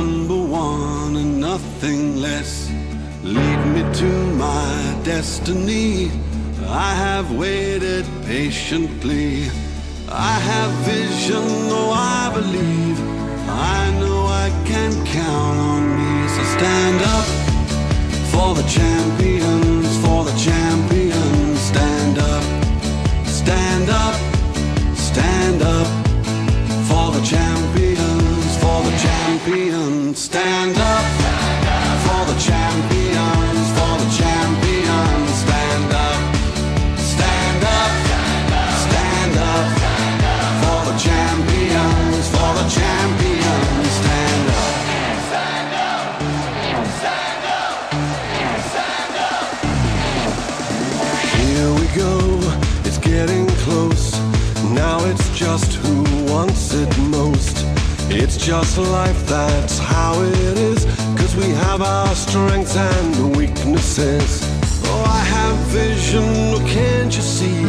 number one and nothing less. Lead me to my destiny. I have waited patiently. I have vision, though I believe. I know I can count on me. So stand up for the champions, for the champions. Stand up, stand up, stand up for the champions, for the champions. Stand up for the champions, for the champions. Stand up, stand up, stand up for the champions, for the champions. Stand up, stand up, stand up, stand up. Here we go, it's getting close. Now it's just who wants it most. It's just life, that's how it is. 'Cause we have our strengths and weaknesses. Oh, I have vision, oh, can't you see?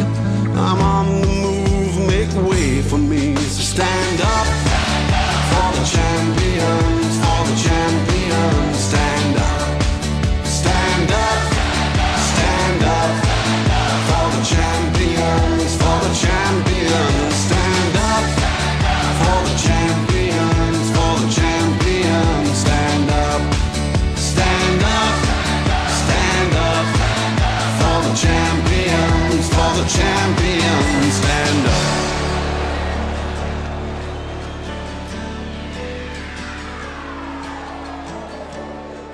I'm on the move, make way for me. So stand up for the champions, for the champions. Stand up, stand up, stand up for the champions, for the champions. Stand up for the champions, for the champions. Stand up, stand up, stand up for the champions, for the champions. Stand up.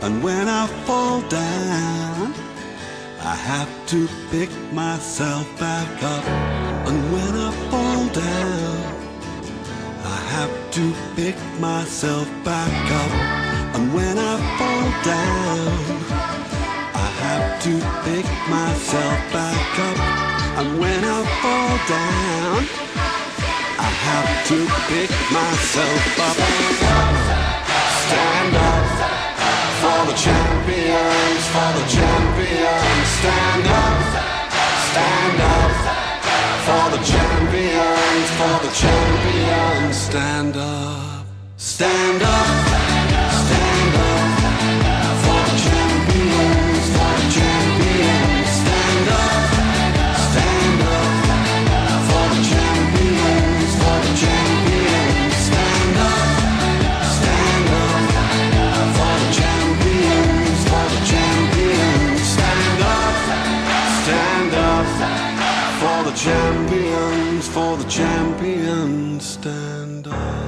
And when I fall down, I have to pick myself back up. And when I fall down, I have to pick myself back up. And when I fall down, I have to pick myself back up. And when I fall down, I have to pick myself up. Stand up for the champions, for the champions. Stand up, stand up for the champions, for the champions. Stand up, stand up, stand up for the champions, for the champions. Stand up, stand up for the champions, for the champions. Stand up, stand up for the champions, for the champions. Stand up, stand up for the champions, for the champions. Stand up.